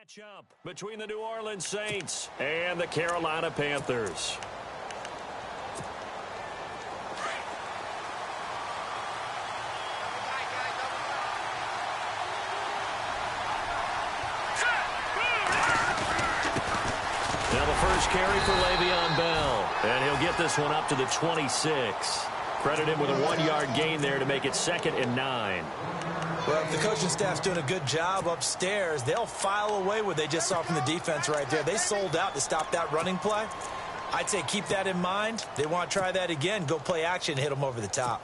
Matchup between the New Orleans Saints and the Carolina Panthers. Now the first carry for Le'Veon Bell, and he'll get this one up to the 26. Credit him with a 1-yard gain there to make it 2nd and 9. Well, if the coaching staff's doing a good job upstairs, they'll file away what they just saw from the defense right there. They sold out to stop that running play. I'd say keep that in mind. They want to try that again. Go play action, hit them over the top.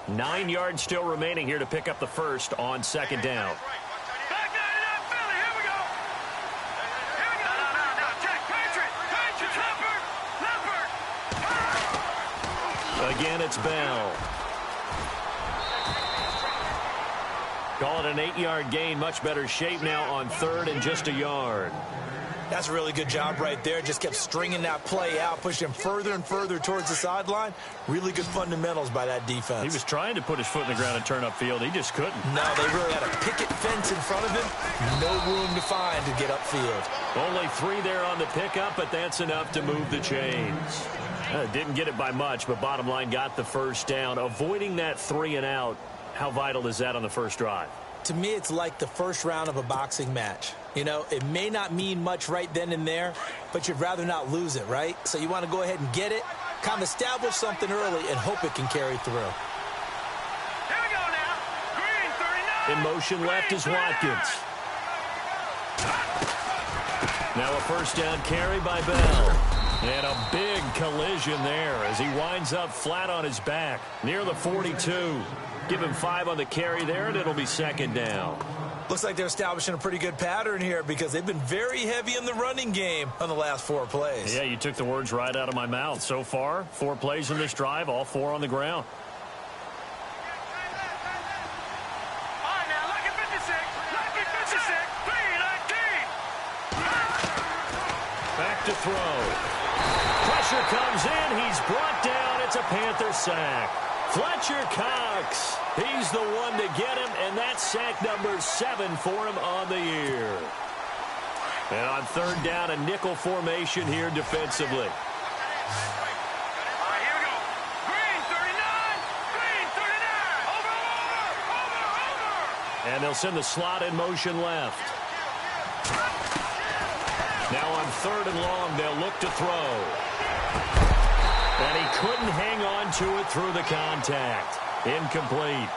9 yards still remaining here to pick up the first on 2nd down. Again, it's Bell. Call it an 8-yard gain. Much better shape now on 3rd and just a yard. That's a really good job right there. Just kept stringing that play out, pushing him further and further towards the sideline. Really good fundamentals by that defense. He was trying to put his foot in the ground and turn upfield. He just couldn't. No, they really had a picket fence in front of him. No room to find to get upfield. Only 3 there on the pickup, but that's enough to move the chains. Didn't get it by much, but bottom line got the first down. Avoiding that 3 and out, how vital is that on the first drive? To me, it's like the first round of a boxing match. You know, it may not mean much right then and there, but you'd rather not lose it, right? So you want to go ahead and get it, kind of establish something early, and hope it can carry through. Here we go now. Green 39. In motion left is Watkins. Now a first down carry by Bell. And a big collision there as he winds up flat on his back near the 42. Give him 5 on the carry there, and it'll be 2nd down. Looks like they're establishing a pretty good pattern here because they've been very heavy in the running game on the last 4 plays. Yeah, you took the words right out of my mouth. So far, 4 plays in this drive, all 4 on the ground. All right, now, lucky 56. Lucky 56. 319. Back to throw. Pressure comes in. He's brought down. It's a Panther sack. Fletcher Cox. He's the one to get him, and that's sack number 7 for him on the year. And on 3rd down, a nickel formation here defensively. All right, here we go. Green 39. Green 39. Over. And they'll send the slot in motion left. Now on 3rd and long, they'll look to throw. And he couldn't hang on to it through the contact. Incomplete.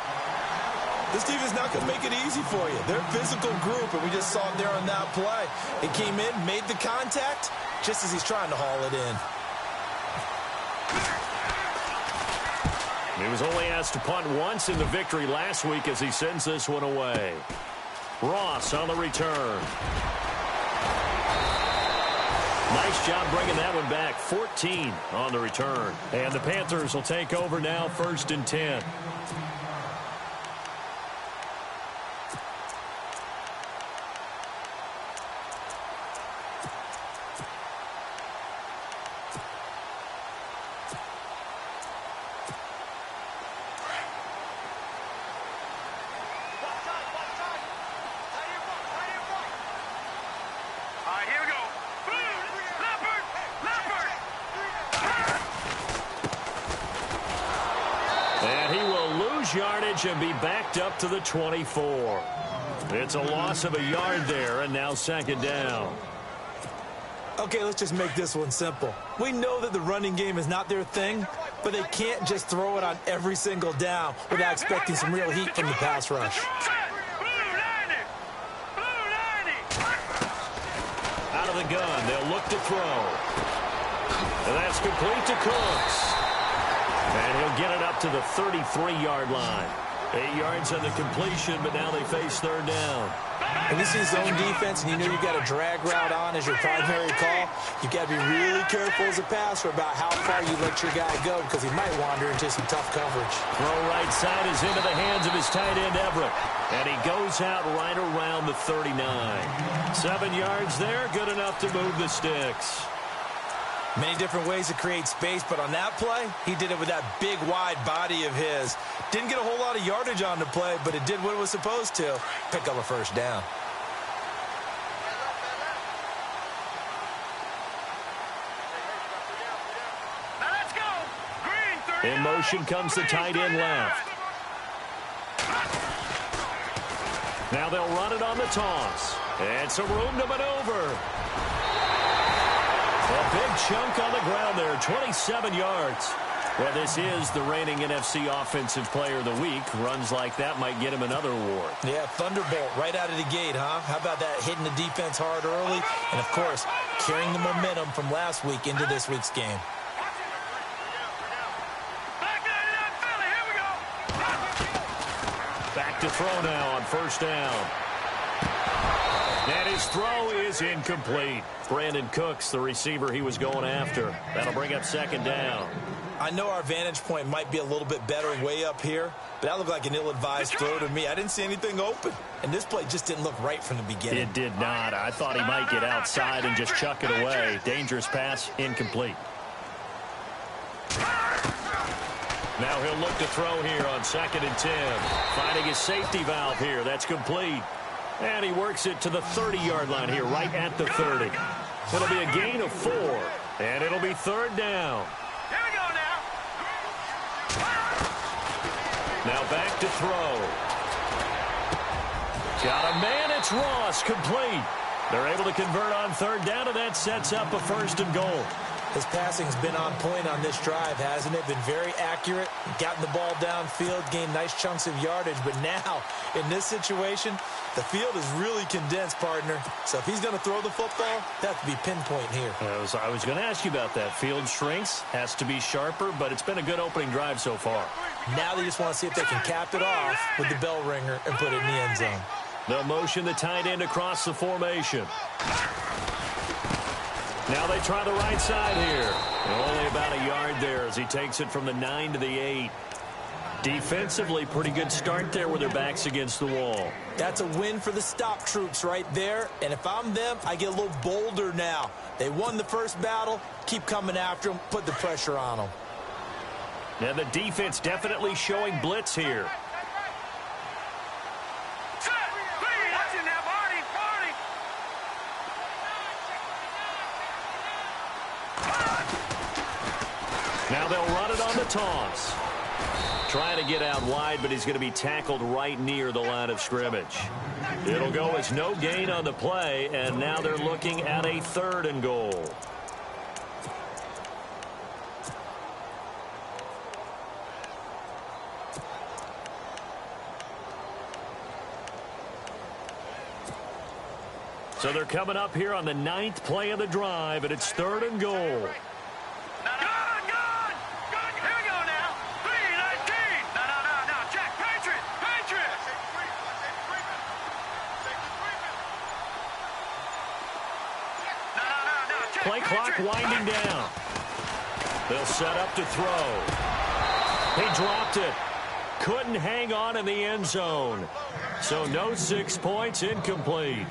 This defense not going to make it easy for you. They're a physical group, and we just saw it there on that play. It came in, made the contact, just as he's trying to haul it in. He was only asked to punt once in the victory last week as he sends this one away. Ross on the return. Nice job bringing that one back. 14 on the return. And the Panthers will take over now, 1st and 10. Yardage and be backed up to the 24. It's a loss of a yard there, and now 2nd down. Okay, let's just make this one simple. We know that the running game is not their thing, but they can't just throw it on every single down without expecting some real heat from the pass rush. Out of the gun, they'll look to throw. And that's complete to Cooks. And he'll get it up to the 33-yard line. 8 yards on the completion, but now they face 3rd down. When you see zone defense and you know you've got a drag route on as your primary call, you've got to be really careful as a passer about how far you let your guy go because he might wander into some tough coverage. Throw right side is into the hands of his tight end, Everett. And he goes out right around the 39. 7 yards there, good enough to move the sticks. Many different ways to create space, but on that play, he did it with that big, wide body of his. Didn't get a whole lot of yardage on the play, but it did what it was supposed to. Pick up a first down. Now let's go. Green, 30. In motion comes the tight end left. Now they'll run it on the toss. And some room to maneuver. A big chunk on the ground there, 27 yards. Well, this is the reigning NFC Offensive Player of the Week. Runs like that might get him another award. Yeah, thunderbolt right out of the gate, huh? How about that, hitting the defense hard early? And, of course, carrying the momentum from last week into this week's game. Back to throw now on first down. And his throw is incomplete. Brandon Cooks, the receiver he was going after. That'll bring up second down. I know our vantage point might be a little bit better way up here, but that looked like an ill-advised throw to me. I didn't see anything open, and this play just didn't look right from the beginning. It did not. I thought he might get outside and just chuck it away. Dangerous pass, incomplete. Now he'll look to throw here on 2nd and 10. Finding his safety valve here. That's complete. And he works it to the 30-yard line here, right at the 30. It'll be a gain of 4, and it'll be third down. Here we go now. Now back to throw. Got a man, it's Ross, complete. They're able to convert on third down, and that sets up a 1st and goal. His passing's been on point on this drive, hasn't it? Been very accurate, gotten the ball downfield, gained nice chunks of yardage. But now, in this situation, the field is really condensed, partner. So if he's going to throw the football, that could be pinpoint here. I was going to ask you about that. Field shrinks, has to be sharper, but it's been a good opening drive so far. Now they just want to see if they can cap it off with the bell ringer and put it in the end zone. They'll motion the tight end across the formation. Now they try the right side here. Only about a yard there as he takes it from the 9 to the 8. Defensively, pretty good start there with their backs against the wall. That's a win for the stop troops right there. And if I'm them, I get a little bolder now. They won the first battle. Keep coming after them. Put the pressure on them. And the defense definitely showing blitz here. Now they'll run it on the toss. Trying to get out wide, but he's going to be tackled right near the line of scrimmage. It'll go as no gain on the play, and now they're looking at a 3rd and goal. So they're coming up here on the 9th play of the drive, and it's 3rd and goal. Play clock winding down. They'll set up to throw. He dropped it. Couldn't hang on in the end zone. So no 6 points, incomplete.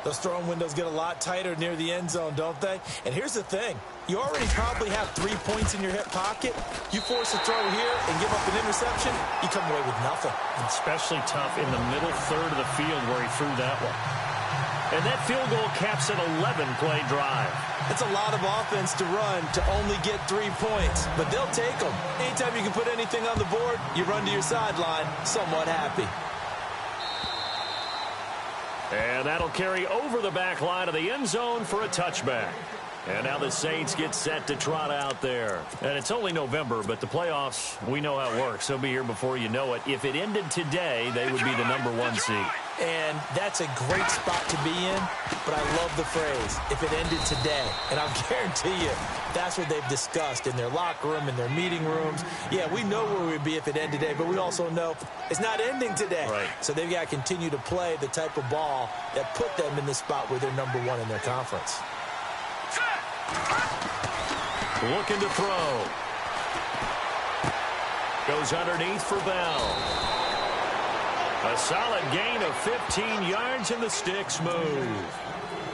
Those throwing windows get a lot tighter near the end zone, don't they? And here's the thing. You already probably have 3 points in your hip pocket. You force a throw here and give up an interception, you come away with nothing. Especially tough in the middle third of the field where he threw that one. And that field goal caps an 11-play drive. It's a lot of offense to run to only get 3 points, but they'll take them. Anytime you can put anything on the board, you run to your sideline somewhat happy. And that'll carry over the back line of the end zone for a touchback. And now the Saints get set to trot out there. And it's only November, but the playoffs, we know how it works. They'll be here before you know it. If it ended today, they would be the #1 seed. And that's a great spot to be in, but I love the phrase, if it ended today. And I'll guarantee you, that's what they've discussed in their locker room, in their meeting rooms. Yeah, we know where we'd be if it ended today, but we also know it's not ending today. Right. So they've got to continue to play the type of ball that put them in the spot where they're #1 in their conference. Looking to throw. Goes underneath for Bell. A solid gain of 15 yards, and the sticks move.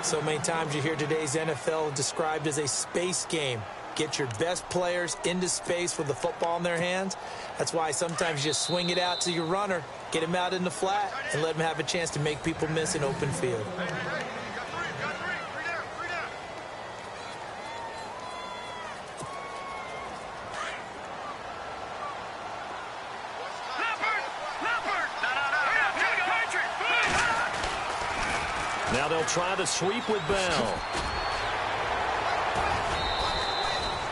So many times you hear today's NFL described as a space game. Get your best players into space with the football in their hands. That's why sometimes you just swing it out to your runner, get him out in the flat, and let him have a chance to make people miss an open field. Now they'll try the sweep with Bell.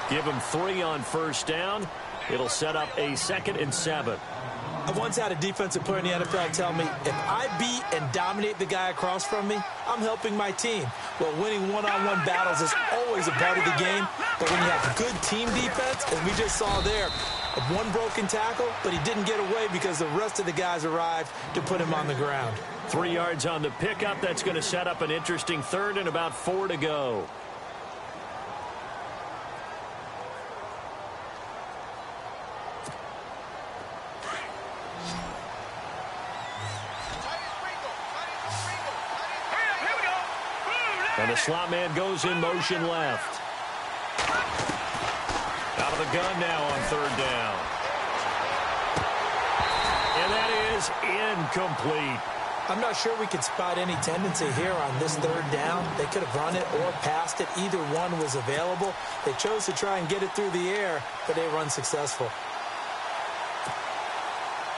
Give him 3 on first down. It'll set up a 2nd and 7. I once had a defensive player in the NFL tell me, if I beat and dominate the guy across from me, I'm helping my team. Well, winning one-on-one battles is always a part of the game, but when you have good team defense, as we just saw there, one broken tackle, but he didn't get away because the rest of the guys arrived to put him on the ground. 3 yards on the pickup. That's going to set up an interesting 3rd and about 4 to go. And the slot man goes in motion left. Out of the gun now on 3rd down. And that is incomplete. I'm not sure we could spot any tendency here on this 3rd down. They could have run it or passed it. Either one was available. They chose to try and get it through the air, but they were unsuccessful.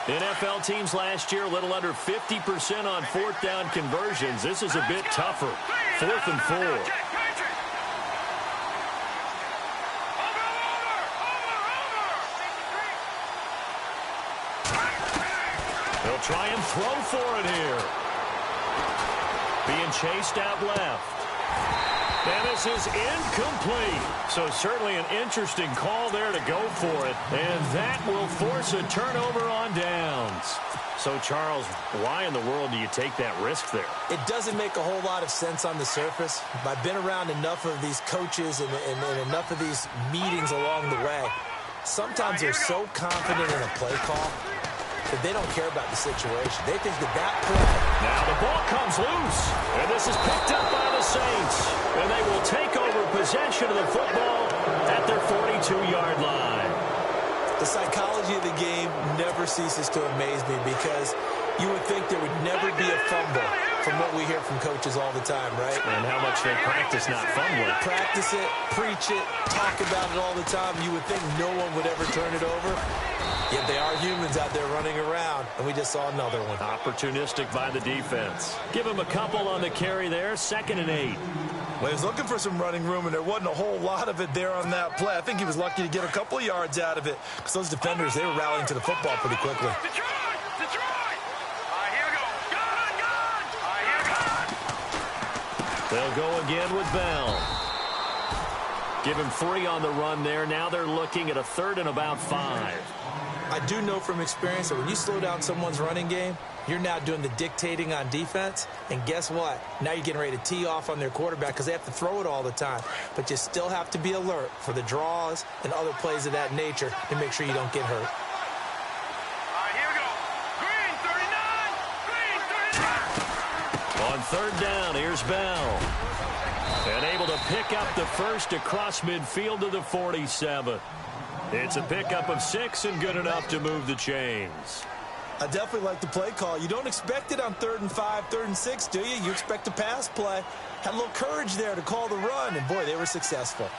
NFL teams last year a little under 50% on 4th down conversions. This is a bit tougher. 4th and 4. They'll try and throw for it here. Being chased out left. And this is incomplete. So certainly an interesting call there to go for it. And that will force a turnover on downs. So, Charles, why in the world do you take that risk there? It doesn't make a whole lot of sense on the surface. I've been around enough of these coaches and enough of these meetings along the way. Sometimes they're so confident in a play call that they don't care about the situation. They think that play. Now the ball comes loose, and this is picked up by the Saints. And they will take over possession of the football at their 42-yard line. The psychology of the game never ceases to amaze me because you would think there would never be a fumble from what we hear from coaches all the time, right? And how much they practice not fumbling. Practice it, preach it, talk about it all the time. You would think no one would ever turn it over. Yet they are humans out there running around, and we just saw another one. Opportunistic by the defense. Give him a couple on the carry there, 2nd and 8. Well, he was looking for some running room, and there wasn't a whole lot of it there on that play. I think he was lucky to get a couple of yards out of it because those defenders, they were rallying to the football pretty quickly. They'll go again with Bell. Give him 3 on the run there. Now they're looking at a 3rd and about 5. I do know from experience that when you slow down someone's running game, you're now doing the dictating on defense. And guess what? Now you're getting ready to tee off on their quarterback because they have to throw it all the time. But you still have to be alert for the draws and other plays of that nature to make sure you don't get hurt. All right, here we go. Green 39. On 3rd down, here's Bell. And able to pick up the first across midfield to the 47. It's a pickup of 6 and good enough to move the chains. I definitely like the play call. You don't expect it on 3rd and 5, 3rd and 6, do you? You expect a pass play. Had a little courage there to call the run, and boy, they were successful.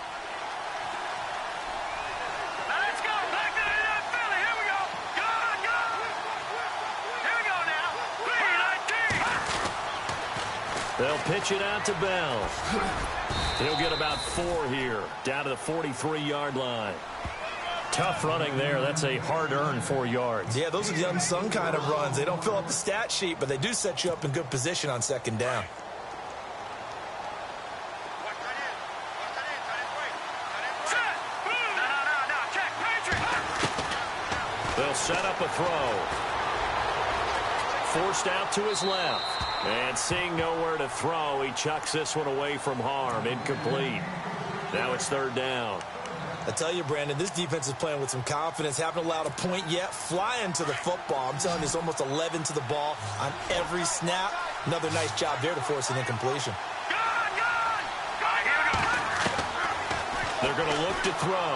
Now let's go. Back to the Philly. Here we go. Go. Here we go now. 3-19. They'll pitch it out to Bell. He'll get about 4 here, down to the 43-yard line. Tough running there. That's a hard-earned 4 yards. Yeah, those are the unsung kind of runs. They don't fill up the stat sheet, but they do set you up in good position on 2nd down. They'll set up a throw. Forced out to his left. And seeing nowhere to throw, he chucks this one away from harm. Incomplete. Now it's 3rd down. I tell you, Brandon, this defense is playing with some confidence. Haven't allowed a point yet. Flying to the football. I'm telling you, it's almost 11 to the ball on every snap. Another nice job there to force an incompletion. God, They're going to look to throw.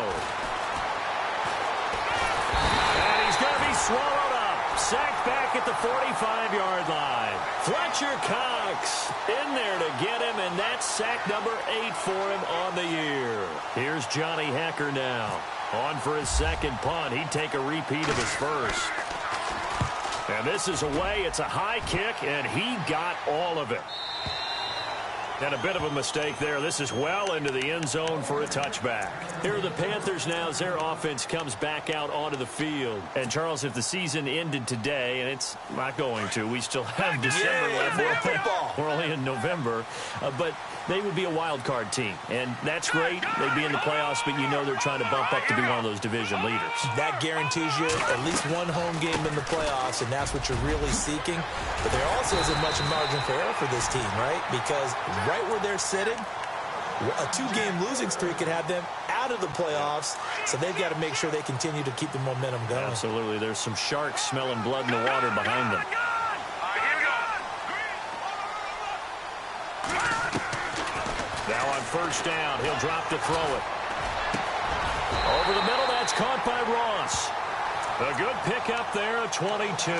And he's going to be swallowed up. Sacked back at the 45-yard line. Fletcher Cox in there to get him, and that's sack number 8 for him on the year. Here's Johnny Hecker now. On for his second punt. He'd take a repeat of his first. And this is away. It's a high kick, and he got all of it. And a bit of a mistake there. This is well into the end zone for a touchback. Here are the Panthers now as their offense comes back out onto the field. And, Charles, if the season ended today, and it's not going to, we still have December left. We're only in November. But they would be a wild card team. And that's great. They'd be in the playoffs, but you know they're trying to bump up to be one of those division leaders. That guarantees you at least one home game in the playoffs, and that's what you're really seeking. But there also isn't much margin for error for this team, right? Because right where they're sitting, a 2-game losing streak could have them out of the playoffs, so they've got to make sure they continue to keep the momentum going. Absolutely. There's some sharks smelling blood in the water behind them. Now on first down, he'll drop to throw it. Over the middle, that's caught by Ross. A good pickup there, a 22.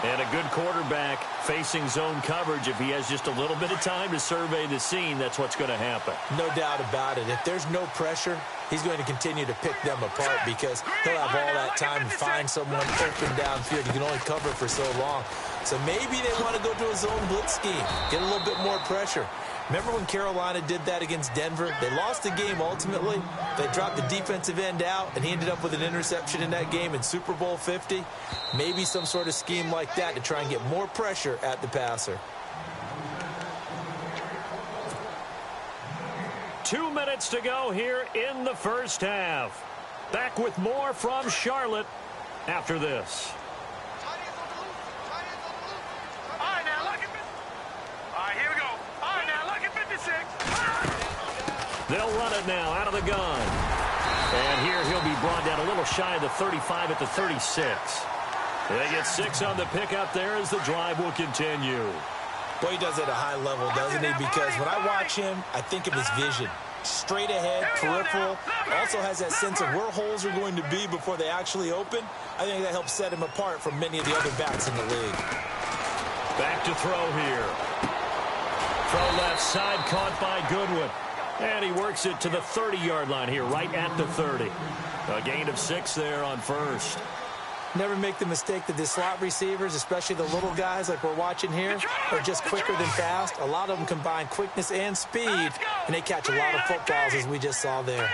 And a good quarterback facing zone coverage. If he has just a little bit of time to survey the scene, that's what's going to happen. No doubt about it. If there's no pressure, he's going to continue to pick them apart because he'll have all that time to find someone open downfield. You can only cover for so long. So maybe they want to go to a zone blitz scheme, get a little bit more pressure. Remember when Carolina did that against Denver? They lost the game ultimately. They dropped the defensive end out, and he ended up with an interception in that game in Super Bowl 50. Maybe some sort of scheme like that to try and get more pressure at the passer. 2 minutes to go here in the first half. Back with more from Charlotte after this. They'll run it now out of the gun. And here he'll be brought down a little shy of the 35 at the 36. They get 6 on the pickup there as the drive will continue. Boy, he does it at a high level, doesn't he? Because when I watch him, I think of his vision. Straight ahead, peripheral. Also has that sense of where holes are going to be before they actually open. I think that helps set him apart from many of the other backs in the league. Back to throw here. Throw left side, caught by Goodwin. And he works it to the 30-yard line here, right at the 30. A gain of 6 there on first. Never make the mistake that the slot receivers, especially the little guys like we're watching here, are just quicker than fast. A lot of them combine quickness and speed, and they catch a lot of footballs, as we just saw there.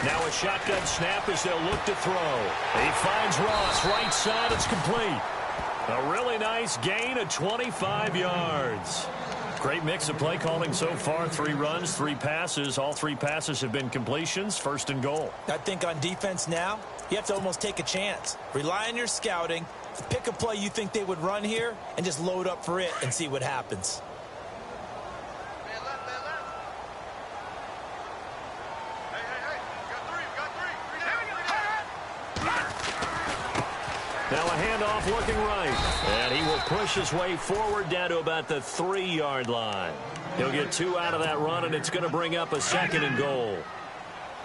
Now a shotgun snap as they'll look to throw. He finds Ross, right side, it's complete. A really nice gain of 25 yards. Great mix of play calling so far. 3 runs, 3 passes. All 3 passes have been completions. First and goal. I think on defense now, you have to almost take a chance. Rely on your scouting. Pick a play you think they would run here and just load up for it and see what happens. Now a handoff looking right. And he will push his way forward down to about the 3-yard line. He'll get 2 out of that run, and it's going to bring up a second and goal.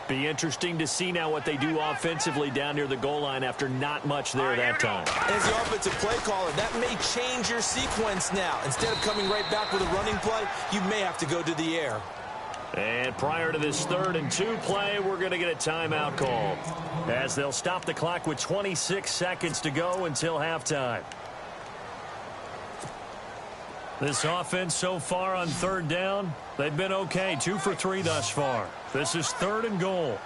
Be interesting to see now what they do offensively down near the goal line after not much there that time. As the offensive play caller, that may change your sequence now. Instead of coming right back with a running play, you may have to go to the air. And prior to this 3rd and 2 play, we're going to get a timeout call as they'll stop the clock with 26 seconds to go until halftime. This offense so far on 3rd down, they've been okay. 2 for 3 thus far. This is 3rd and goal.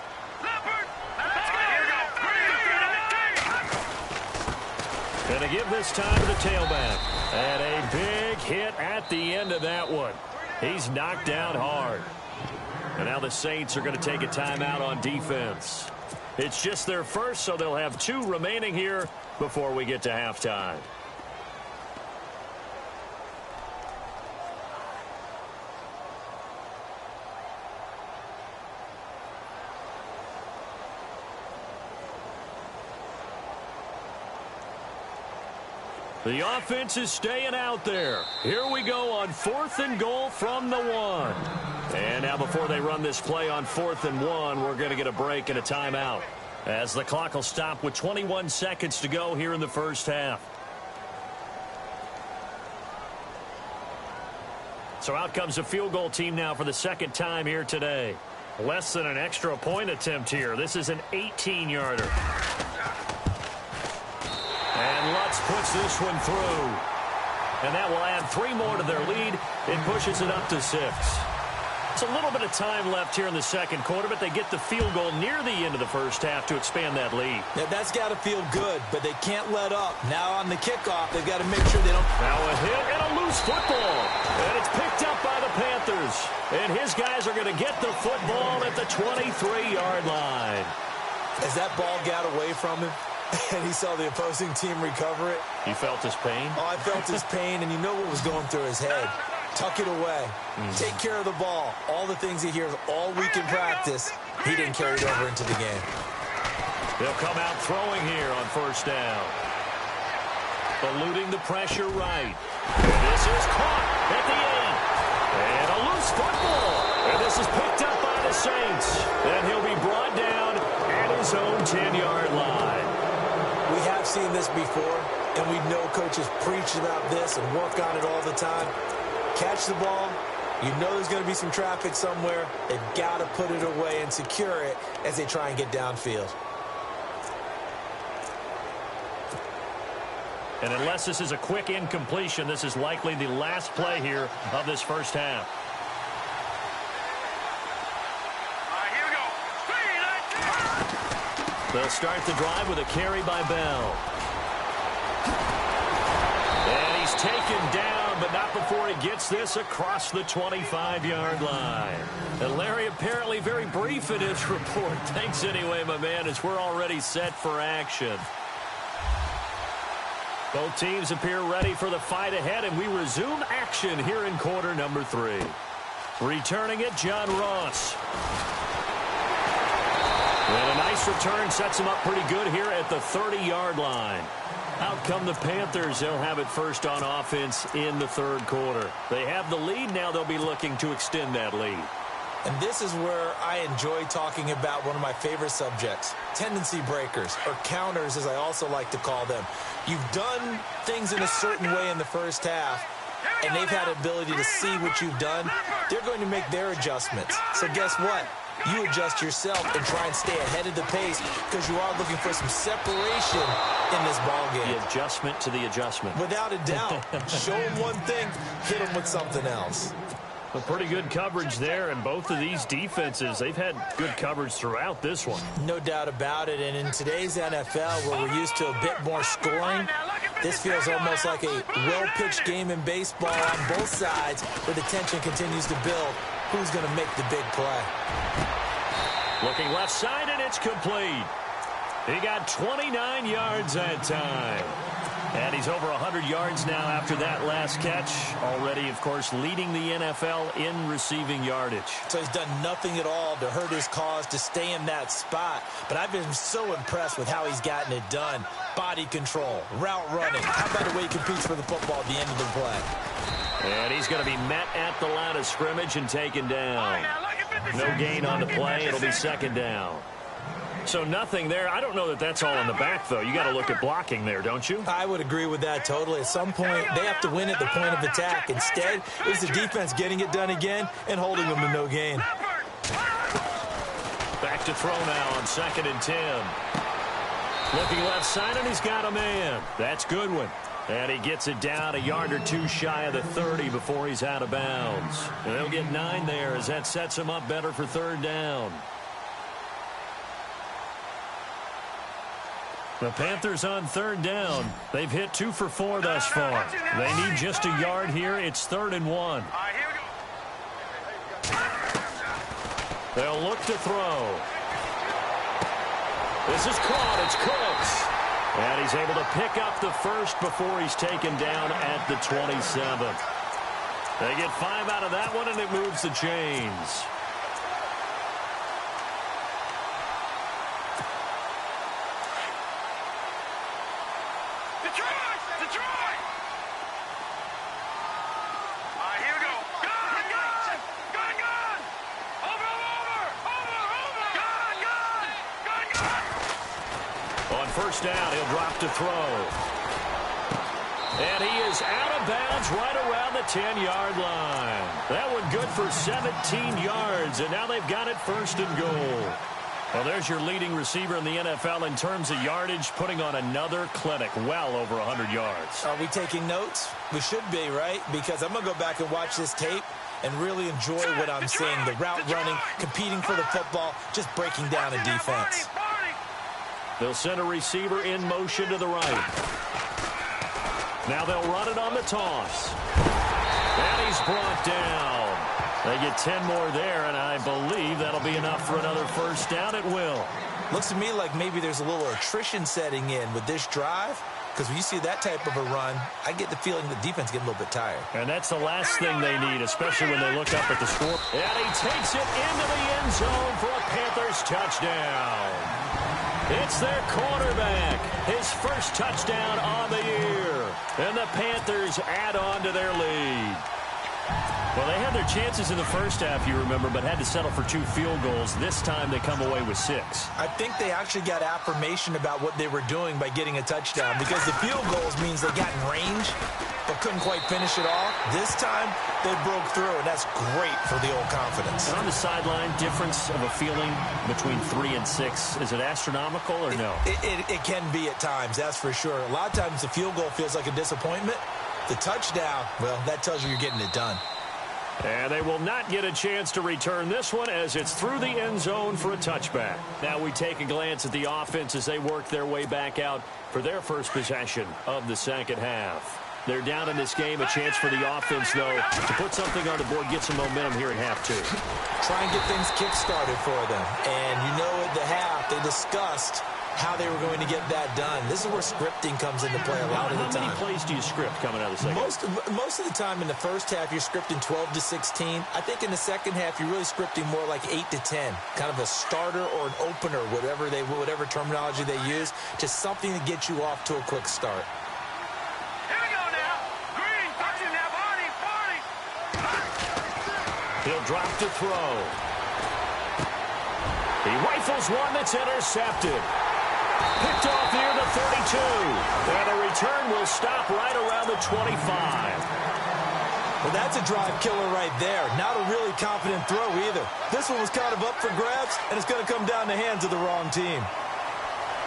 And to give this time to the tailback. And a big hit at the end of that one. He's knocked down hard. And now the Saints are going to take a timeout on defense. It's just their first, so they'll have 2 remaining here before we get to halftime. The offense is staying out there. Here we go on 4th and goal from the 1. And now before they run this play on 4th and 1, we're going to get a break and a timeout, as the clock will stop with 21 seconds to go here in the first half. So out comes a field goal team now for the second time here today. Less than an extra point attempt here. This is an 18-yarder. And Lutz puts this one through. And that will add 3 more to their lead. It pushes it up to 6. It's a little bit of time left here in the second quarter, but they get the field goal near the end of the first half to expand that lead. Yeah, that's got to feel good, but they can't let up. Now on the kickoff, they've got to make sure they don't... Now a hit and a loose football. And it's picked up by the Panthers. And his guys are going to get the football at the 23-yard line. As that ball got away from him, and he saw the opposing team recover it. You felt his pain? Oh, I felt his pain, and you know what was going through his head. Tuck it away. Take care of the ball. All the things he hears all week in practice, he didn't carry it over into the game. They'll come out throwing here on first down. Eluding the pressure right. This is caught at the end. And a loose football. And this is picked up by the Saints. And he'll be brought down at his own 10-yard line. We have seen this before, and we know coaches preach about this and work on it all the time. Catch the ball. You know there's going to be some traffic somewhere. They've got to put it away and secure it as they try and get downfield. And unless this is a quick incompletion, this is likely the last play here of this first half. They'll start the drive with a carry by Bell. And he's taken down, but not before he gets this across the 25-yard line. And Larry apparently very brief in his report. Thanks anyway, my man, as we're already set for action. Both teams appear ready for the fight ahead, and we resume action here in quarter number 3. Returning it, John Ross. And a nice return sets him up pretty good here at the 30-yard line. Out come the Panthers. They'll have it first on offense in the third quarter. They have the lead. Now they'll be looking to extend that lead. And this is where I enjoy talking about one of my favorite subjects, tendency breakers, or counters as I also like to call them. You've done things in a certain way in the first half, and they've had the ability to see what you've done. They're going to make their adjustments. So guess what? You adjust yourself and try and stay ahead of the pace because you are looking for some separation in this ball game. The adjustment to the adjustment. Without a doubt. Show them one thing, hit them with something else. A pretty good coverage there, and both of these defenses, they've had good coverage throughout this one. No doubt about it, and in today's NFL, where we're used to a bit more scoring, this feels almost like a well-pitched game in baseball on both sides, where the tension continues to build. Who's going to make the big play? Looking left side, and it's complete. He got 29 yards that time. And he's over 100 yards now after that last catch. Already, of course, leading the NFL in receiving yardage. So he's done nothing at all to hurt his cause to stay in that spot. But I've been so impressed with how he's gotten it done. Body control, route running. How about the way he competes for the football at the end of the play? And he's going to be met at the line of scrimmage and taken down. No gain on the play. It'll be second down. So nothing there. I don't know that that's all in the back, though. You got to look at blocking there, don't you? I would agree with that totally. At some point, they have to win at the point of attack. Instead, it was the defense getting it done again and holding them to no gain. Back to throw now on 2nd and 10. Looking left side, and he's got a man. That's Goodwin. And he gets it down a yard or two shy of the 30 before he's out of bounds. And they'll get 9 there as that sets him up better for third down. The Panthers on third down. They've hit 2 for 4 thus far. They need just a yard here. It's 3rd and 1. They'll look to throw. This is caught. It's Cooks. And he's able to pick up the first before he's taken down at the 27th. They get 5 out of that one, and it moves the chains. Detroit! Detroit! All right, here we go. Gun, gun! Gun, gun! Over, over! Over, over! Gun, gun! Gun, gun! On first down, he'll drop to throw. And he is out of bounds right around the 10-yard line. That one good for 17 yards, and now they've got it first and goal. Well, there's your leading receiver in the NFL in terms of yardage, putting on another clinic, well over 100 yards. Are we taking notes? We should be, right? Because I'm going to go back and watch this tape and really enjoy what I'm seeing. The route running, competing for the football, just breaking down a defense. They'll send a receiver in motion to the right. Now they'll run it on the toss. And he's brought down. They get 10 more there, and I believe that'll be enough for another first down. It will. Looks to me like maybe there's a little attrition setting in with this drive, because when you see that type of a run, I get the feeling the defense getting a little bit tired. And that's the last thing they need, especially when they look up at the score. And he takes it into the end zone for a Panthers touchdown. It's their quarterback, his first touchdown on the year. And the Panthers add on to their lead. Well, they had their chances in the first half, you remember, but had to settle for 2 field goals. This time they come away with 6. I think they actually got affirmation about what they were doing by getting a touchdown, because the field goals means they got in range but couldn't quite finish it off. This time they broke through, and that's great for the old confidence. And on the sideline, difference of a feeling between 3 and 6, is it astronomical or no? It can be at times, that's for sure. A lot of times the field goal feels like a disappointment. The touchdown, well, that tells you you're getting it done. And they will not get a chance to return this one as it's through the end zone for a touchback. Now we take a glance at the offense as they work their way back out for their first possession of the second half. They're down in this game. A chance for the offense, though, to put something on the board, get some momentum here at half 2. Try and get things kick-started for them. And you know at the half they discussed how they were going to get that done. This is where scripting comes into play a lot of the time. How many plays do you script coming out of the second half? Most of the time in the first half, you're scripting 12 to 16. I think in the second half, you're really scripting more like 8 to 10. Kind of a starter or an opener, whatever terminology they use. Just something to get you off to a quick start. Here we go now. Green, touching now, Barney, Barney. He'll drop to throw. He rifles one that's intercepted. Picked off near the 32. And the return will stop right around the 25. Well, that's a drive killer right there. Not a really confident throw either. This one was kind of up for grabs, and it's going to come down the hands of the wrong team.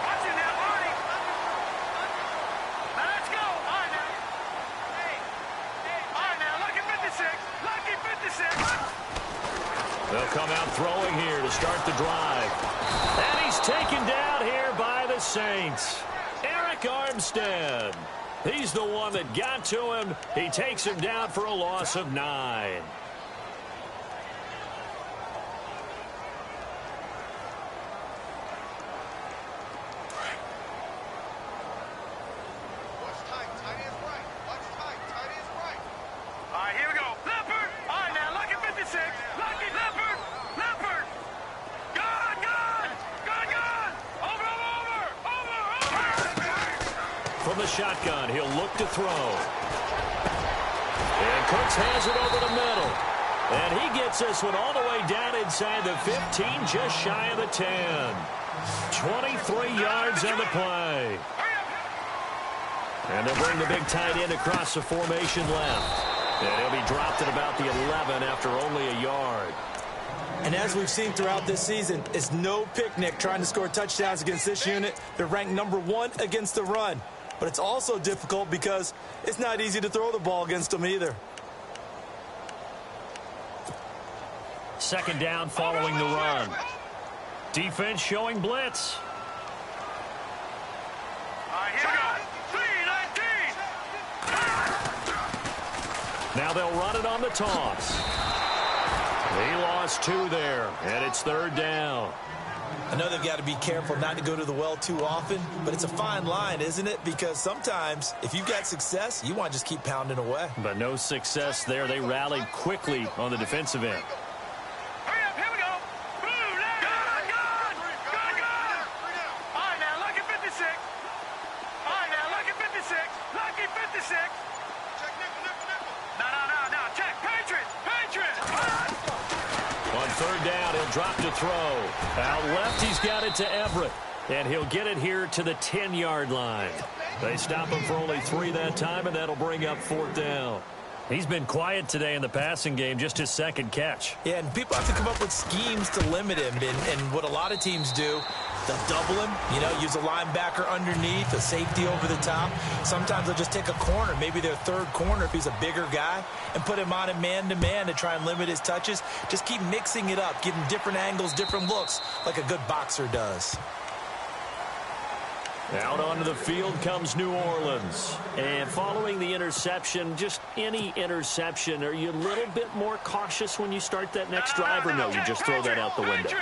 Watching now, Barney. Now let's go. All right, now. All right, now. Lucky 56. Lucky 56. They'll come out throwing here to start the drive. And he's taken down here by the Saints. Eric Armstead. He's the one that got to him. He takes him down for a loss of 9. All right, here we go. Leopard. All right, now. Lucky 56. Lucky Leopard. Leopard. Gun, gun. Gun, gun. Over, over, over, over. From the shotgun, he'll look to throw. And Cooks has it over the middle. And he gets this one all the way down inside the 15, just shy of the 10. 23 yards on the play. And they'll bring the big tight end across the formation left. And he'll be dropped at about the 11 after only a yard. And as we've seen throughout this season, it's no picnic trying to score touchdowns against this unit. They're ranked #1 against the run. But it's also difficult because it's not easy to throw the ball against them either. Second down following the run. Defense showing blitz. All right, here we go. 3-19. Now they'll run it on the toss. He lost 2 there, and it's third down. I know they've got to be careful not to go to the well too often, but it's a fine line, isn't it? Because sometimes, if you've got success, you want to just keep pounding away. But no success there. They rallied quickly on the defensive end. Hurry up, here we go. Blue, left. Gun, gun. Gun, gun. All right, now, lucky 56. All right, now, lucky 56. third down. He'll drop to throw. Out left, he's got it to Everett. And he'll get it here to the 10-yard line. They stop him for only 3 that time, and that'll bring up 4th down. He's been quiet today in the passing game, just his second catch. Yeah, and people have to come up with schemes to limit him. And what a lot of teams do, they'll double him, use a linebacker underneath, a safety over the top. Sometimes they'll just take a corner, maybe their third corner if he's a bigger guy, and put him on a man-to-man to try and limit his touches. Just keep mixing it up, give him different angles, different looks, like a good boxer does. Out onto the field comes New Orleans. And following the interception, just any interception, are you a little bit more cautious when you start that next drive, or no, you just throw that out the window?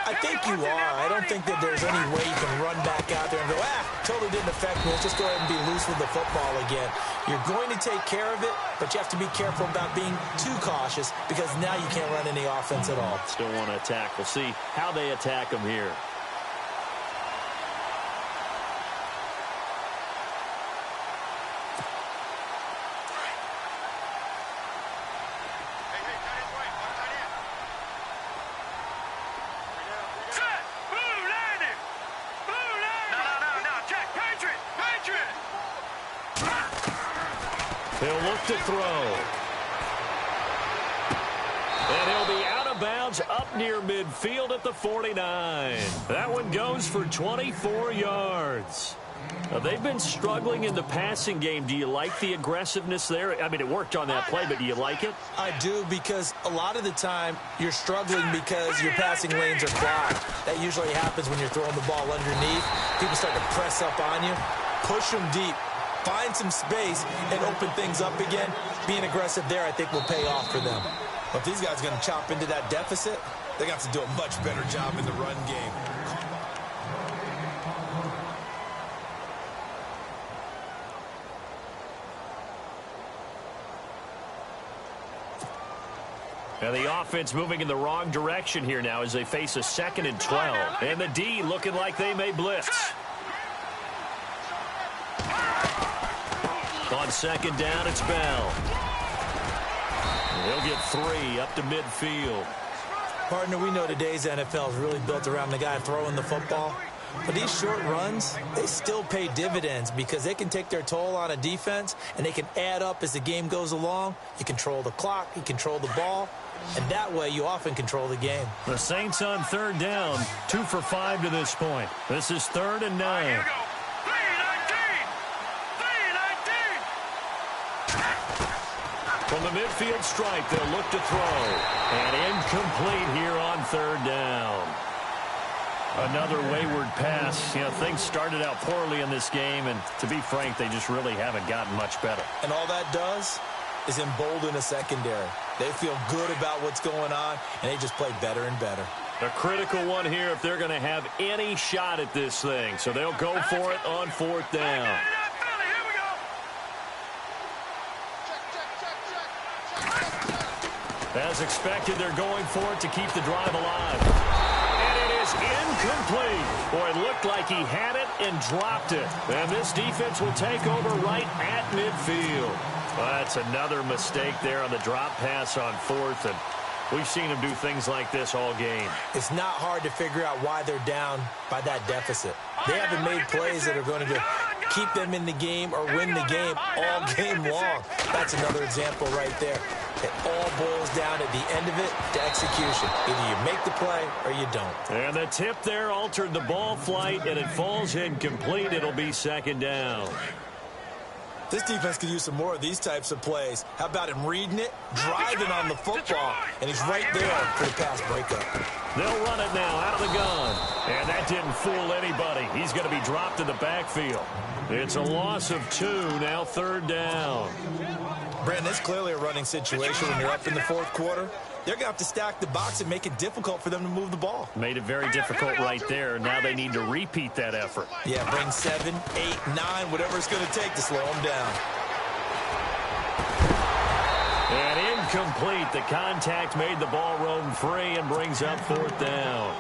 I think you are. I don't think that there's any way you can run back out there and go, totally didn't affect me. Let's just go ahead and be loose with the football again. You're going to take care of it, but you have to be careful about being too cautious because now you can't run any offense at all. Still want to attack. We'll see how they attack them here. He'll look to throw. And he'll be out of bounds up near midfield at the 49. That one goes for 24 yards. Now, they've been struggling in the passing game. Do you like the aggressiveness there? I mean, it worked on that play, but do you like it? I do, because a lot of the time you're struggling because your passing lanes are clogged. That usually happens when you're throwing the ball underneath. People start to press up on you. Push them deep. Find some space and open things up again. Being aggressive there, I think, will pay off for them. But if these guys are going to chop into that deficit, they got to do a much better job in the run game. Now the offense moving in the wrong direction here now as they face a 2nd and 12. And the D looking like they may blitz. On 2nd down, it's Bell. He'll get 3 up to midfield. Partner, we know today's NFL is really built around the guy throwing the football. But these short runs, they still pay dividends because they can take their toll on a defense and they can add up as the game goes along. You control the clock, you control the ball, and that way you often control the game. The Saints on 3rd down, 2 for 5 to this point. This is 3rd and 9. From the midfield stripe, they'll look to throw. And incomplete here on 3rd down. Another wayward pass. Things started out poorly in this game, and to be frank, they just really haven't gotten much better. And all that does is embolden a secondary. They feel good about what's going on, and they just play better and better. A critical one here if they're going to have any shot at this thing. So they'll go for it on 4th down. As expected, they're going for it to keep the drive alive. And it is incomplete. Boy, it looked like he had it and dropped it. And this defense will take over right at midfield. Well, that's another mistake there on the drop pass on 4th. And we've seen him do things like this all game. It's not hard to figure out why they're down by that deficit. They haven't made plays that are going to keep them in the game or win the game all game long. That's another example right there. It all boils down at the end of it to execution. Either you make the play or you don't. And the tip there altered the ball flight, and it falls incomplete. It'll be 2nd down. This defense could use some more of these types of plays. How about him reading it, driving on the football, and he's right there for the pass breakup. They'll run it now out of the gun. And that didn't fool anybody. He's going to be dropped in the backfield. It's a loss of 2, now 3rd down. Brandon, it's clearly a running situation when you're up in the 4th quarter. They're going to have to stack the box and make it difficult for them to move the ball. Made it very difficult right there. Now they need to repeat that effort. Yeah, bring 7, 8, 9, whatever it's going to take to slow them down. And incomplete. The contact made the ball roam free and brings up 4th down.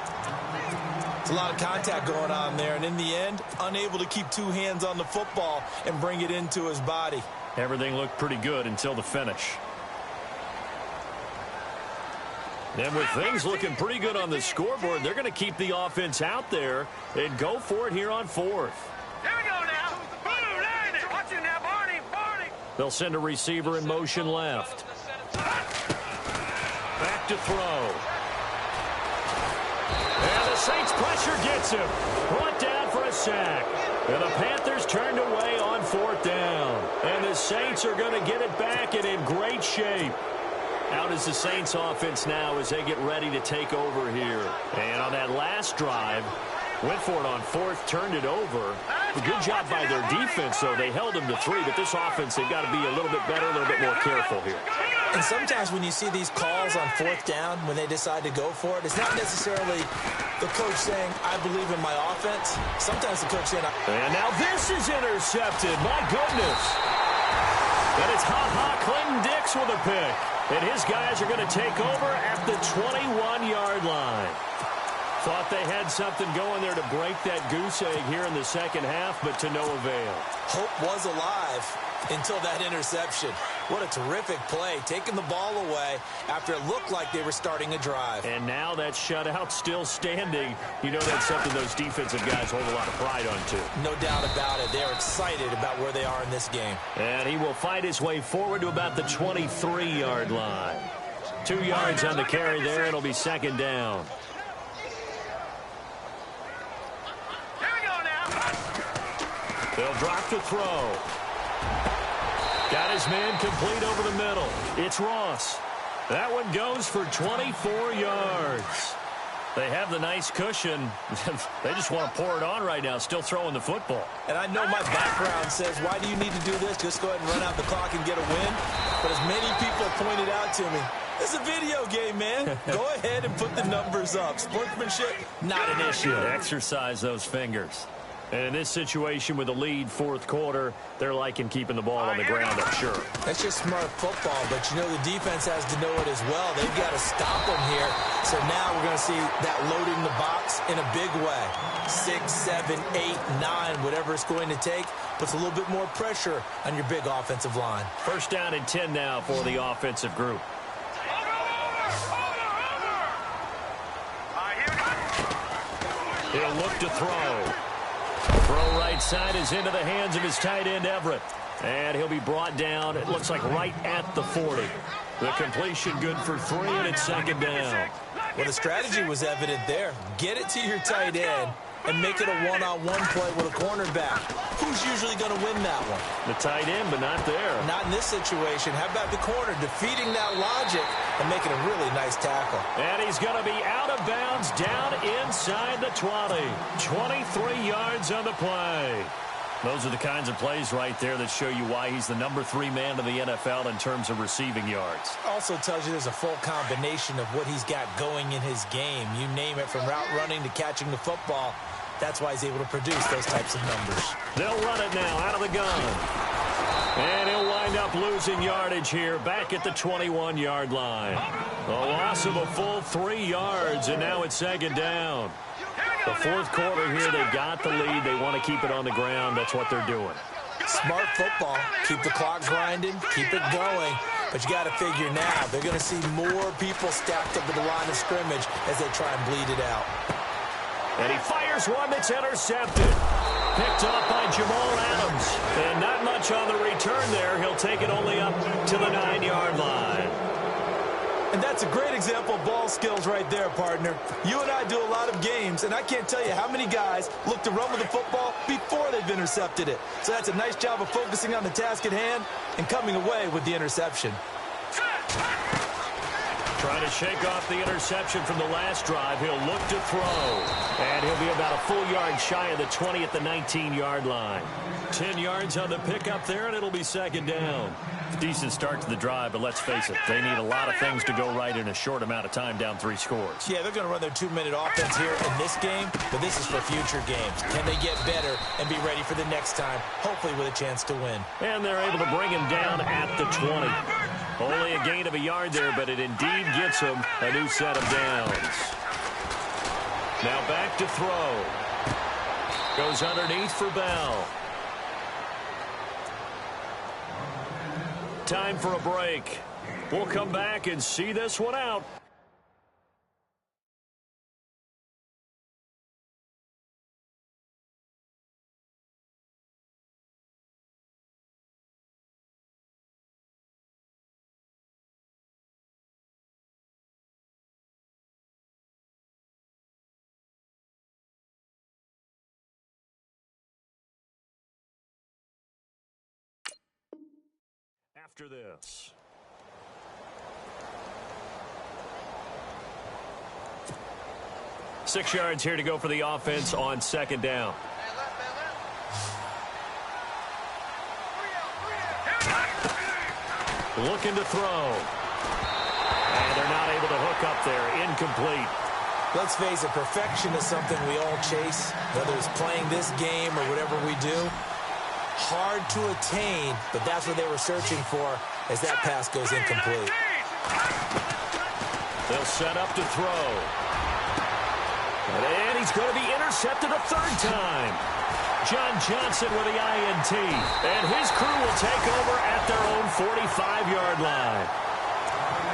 It's a lot of contact going on there, and in the end, unable to keep 2 hands on the football and bring it into his body. Everything looked pretty good until the finish. And with things looking pretty good on the scoreboard, they're going to keep the offense out there and go for it here on fourth. Here we go now. Boom, line it. Watch it now, Barney. They'll send a receiver in motion left. Back to throw. And the Saints pressure gets him. Brought down for a sack. And the Panthers turned away on fourth down. And the Saints are going to get it back and in great shape. Out is the Saints offense now as they get ready to take over here. And on that last drive, went for it on fourth, turned it over. A good job by their defense, though. They held them to 3, but this offense, they've got to be a little bit better, a little bit more careful here. And sometimes when you see these calls on fourth down, when they decide to go for it, it's not necessarily the coach saying, I believe in my offense. Sometimes the coach saying, and now this is intercepted. My goodness. And it's Clinton-Dix with a pick. And his guys are going to take over at the 21-yard line. Thought they had something going there to break that goose egg here in the second half, but to no avail. Hope was alive until that interception. What a terrific play, taking the ball away after it looked like they were starting a drive. And now that shutout still standing. You know that's something those defensive guys hold a lot of pride on, too. No doubt about it. They're excited about where they are in this game. And he will fight his way forward to about the 23-yard line. 2 yards on the carry there. It'll be second down. They'll drop to throw. Got his man complete over the middle. It's Ross. That one goes for 24 yards. They have the nice cushion. They just want to pour it on right now, still throwing the football. And I know my background says, why do you need to do this? Just go ahead and run out the clock and get a win. But as many people pointed out to me, it's a video game, man. Go ahead and put the numbers up. Sportsmanship, not an issue. Exercise those fingers. And in this situation with the lead fourth quarter, they're liking keeping the ball on the ground, I'm sure. That's just smart football, but you know the defense has to know it as well. They've got to stop them here. So now we're going to see that loading the box in a big way. 6, 7, 8, 9, whatever it's going to take, puts a little bit more pressure on your big offensive line. First down and 10 now for the offensive group. He'll look to throw. Throw right side is into the hands of his tight end, Everett. And he'll be brought down, it looks like right at the 40. The completion good for 3, and it's second down. Well, the strategy was evident there. Get it to your tight end and make it a one-on-one play with a cornerback. Who's usually going to win that one? The tight end, but not there. Not in this situation. How about the corner defeating that logic and making a really nice tackle? And he's going to be out of bounds down inside the 20. 23 yards on the play. Those are the kinds of plays right there that show you why he's the number 3 man in the NFL in terms of receiving yards. Also tells you there's a full combination of what he's got going in his game. You name it, from route running to catching the football. That's why he's able to produce those types of numbers. They'll run it now out of the gun. And he'll wind up losing yardage here back at the 21-yard line. A loss of a full 3 yards, and now it's second down. The fourth quarter here, they've got the lead. They want to keep it on the ground. That's what they're doing. Smart football. Keep the clock grinding. Keep it going. But you got to figure now, they're going to see more people stacked up at the line of scrimmage as they try and bleed it out. And he fires one that's intercepted. Picked off by Jamal Adams. And not much on the return there. He'll take it only up to the 9-yard line. And that's a great example of ball skills right there, partner. You and I do a lot of games, and I can't tell you how many guys look to run with the football before they've intercepted it. So that's a nice job of focusing on the task at hand and coming away with the interception. Trying to shake off the interception from the last drive. He'll look to throw. And he'll be about a full yard shy of the 20 at the 19-yard line. 10 yards on the pickup there, and it'll be second down. Decent start to the drive, but let's face it, they need a lot of things to go right in a short amount of time, down 3 scores. Yeah, they're going to run their 2-minute offense here in this game, but this is for future games. Can they get better and be ready for the next time, hopefully with a chance to win? And they're able to bring him down at the 20. Only a gain of a yard there, but it indeed gets him a new set of downs. Now back to throw. Goes underneath for Bell. Time for a break. We'll come back and see this one out. after this. Six yards here to go for the offense on second down. Looking to throw. And they're not able to hook up there. Incomplete. Let's face it, perfection is something we all chase, whether it's playing this game or whatever we do. Hard to attain, but that's what they were searching for as that pass goes incomplete. They'll set up to throw. And he's going to be intercepted a third time. John Johnson with the INT. And his crew will take over at their own 45-yard line.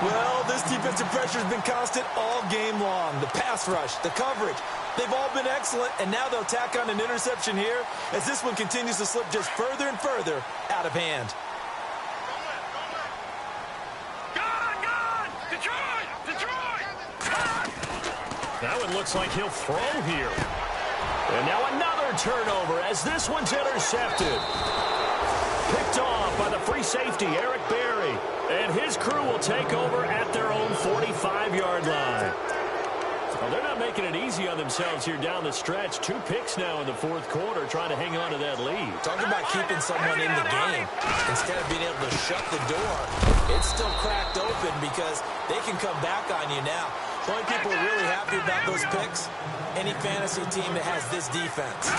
Well, this defensive pressure has been constant all game long. The pass rush, the coverage, they've all been excellent, and now they'll tack on an interception here as this one continues to slip just further and further out of hand. That one looks like he'll throw here. And now another turnover as this one's intercepted. Picked off by the free safety, Eric Berry. And his crew will take over at their own 45-yard line. Well, they're not making it easy on themselves here down the stretch. 2 picks now in the fourth quarter trying to hang on to that lead. Talk about keeping someone in the game. Instead of being able to shut the door, it's still cracked open because they can come back on you now. The only people are really happy about those picks, any fantasy team that has this defense.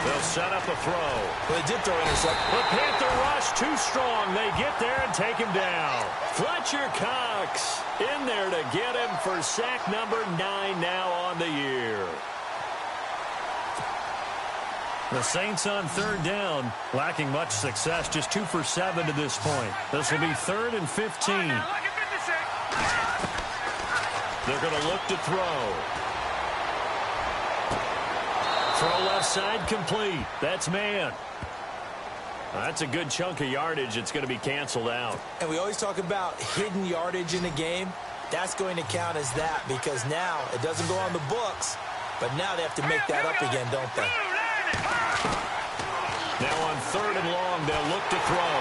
They'll set up a throw. Well, they did throw intercept. The Panther rush too strong. They get there and take him down. Fletcher Cox in there to get him for sack number 9 now on the year. The Saints on third down, lacking much success, just 2 for 7 to this point. This will be 3rd and 15. They're going to look to throw. Throw left side complete. That's man. That's a good chunk of yardage. It's going to be canceled out. And we always talk about hidden yardage in a game. That's going to count as that because now it doesn't go on the books, but now they have to make that up again, don't they? Now on 3rd and long, they'll look to throw.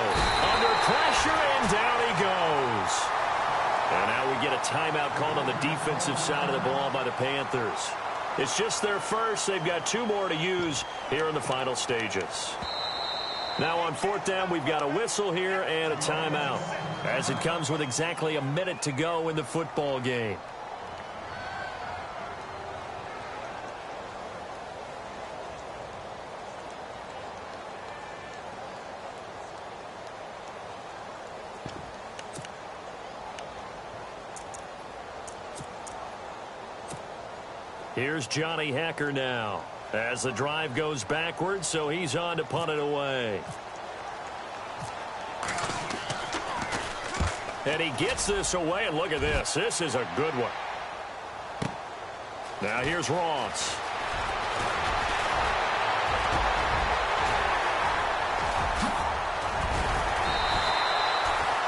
Under pressure, and down he goes. And now we get a timeout called on the defensive side of the ball by the Panthers. It's just their first. They've got 2 more to use here in the final stages. Now on 4th down, we've got a whistle here and a timeout as it comes with exactly a minute to go in the football game. Here's Johnny Hacker now as the drive goes backwards, so he's on to punt it away. And he gets this away, and look at this. This is a good one. Now here's Ross.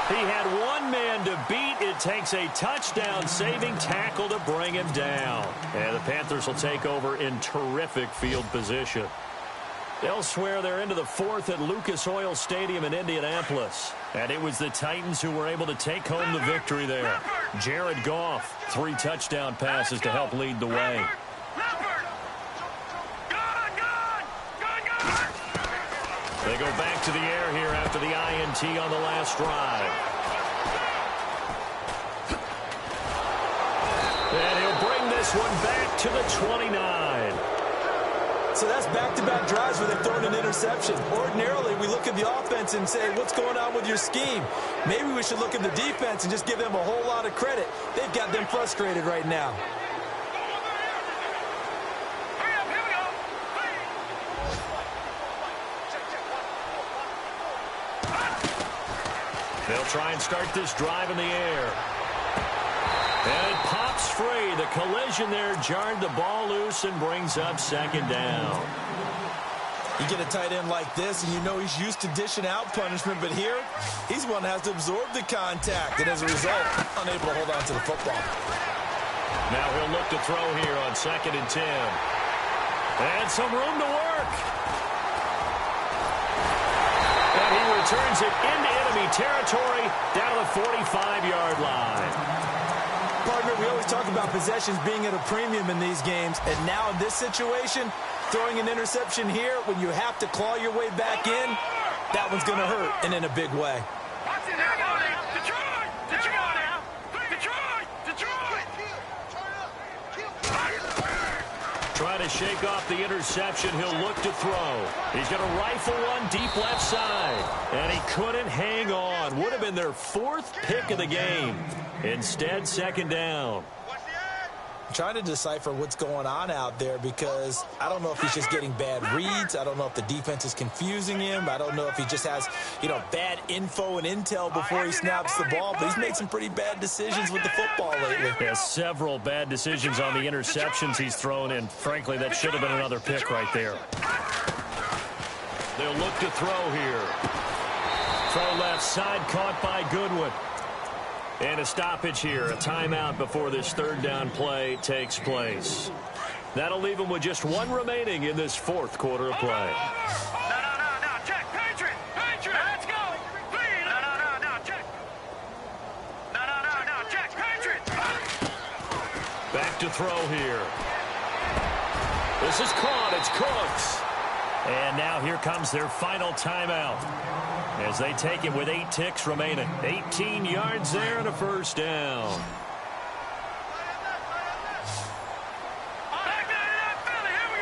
He had one man to beat. It takes a touchdown-saving tackle to bring him down. And the Panthers will take over in terrific field position. Elsewhere, they're into the 4th at Lucas Oil Stadium in Indianapolis. And it was the Titans who were able to take home the victory there. Jared Goff, 3 touchdown passes to help lead the way. They go back to the air here after the INT on the last drive. And he'll bring this one back to the 29. So that's back-to-back drives where they've thrown an interception. Ordinarily, we look at the offense and say, what's going on with your scheme? Maybe we should look at the defense and just give them a whole lot of credit. They've got them frustrated right now. They'll try and start this drive in the air. And it pops free. The collision there jarred the ball loose and brings up 2nd down. You get a tight end like this, and you know he's used to dishing out punishment, but here, he's one that has to absorb the contact, and as a result, unable to hold on to the football. Now he'll look to throw here on 2nd and 10. And some room to work. And he returns it into enemy territory down to the 45-yard line. Partner, we always talk about possessions being at a premium in these games, and now in this situation, throwing an interception here when you have to claw your way back in, that one's going to hurt, and in a big way. Trying to shake off the interception. He'll look to throw. He's going to rifle one deep left side. And he couldn't hang on. Would have been their 4th pick of the game. Instead, second down. I'm trying to decipher what's going on out there because I don't know if he's just getting bad reads. I don't know if the defense is confusing him. I don't know if he just has, bad info and intel before he snaps the ball. But he's made some pretty bad decisions with the football lately. He has several bad decisions on the interceptions he's thrown, and frankly, that should have been another pick right there. They'll look to throw here. Throw left side, caught by Goodwin. And a stoppage here, a timeout before this third down play takes place. That'll leave him with just one remaining in this 4th quarter of play. No, check, Patriot, let's go. No, check. No, check, Patriot. Back to throw here. This is caught, it's Cooks. And now here comes their final timeout as they take it with 8 ticks remaining. 18 yards there and a first down. Back to that Philly. Here we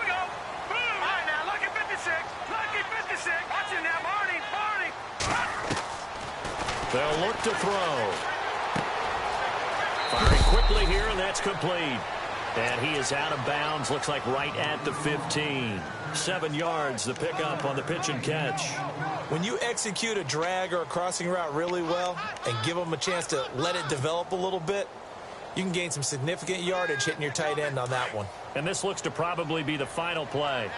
go. Boom. All right, now, lucky 56. Watch him now, Barney. They'll look to throw. Firing quickly here, and that's complete. And he is out of bounds, looks like right at the 15. 7 yards, the pickup on the pitch and catch. When you execute a drag or a crossing route really well and give them a chance to let it develop a little bit, you can gain some significant yardage hitting your tight end on that one. And this looks to probably be the final play.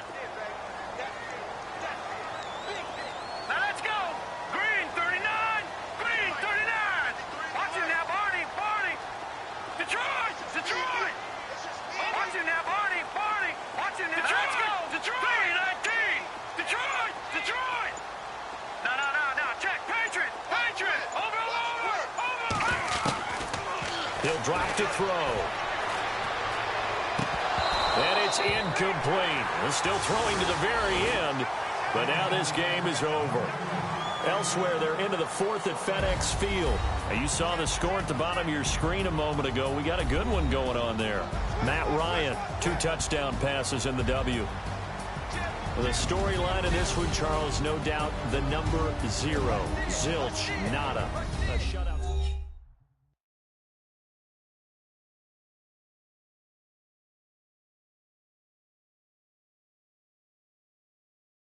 Now let's go. Green 39. Watch him now, Barney. Detroit. Watch him now, Barney. Watch him now. Let's go. Detroit. 19. Detroit. No. Check. Patriot. Over. He'll drop to throw. And it's incomplete. They're still throwing to the very end, but now this game is over. Elsewhere, they're into the 4th at FedEx Field. Now, you saw the score at the bottom of your screen a moment ago. We got a good one going on there. Matt Ryan, 2 touchdown passes in the W. The storyline of this one, Charles, no doubt the number 0. Zilch, nada. A shutout.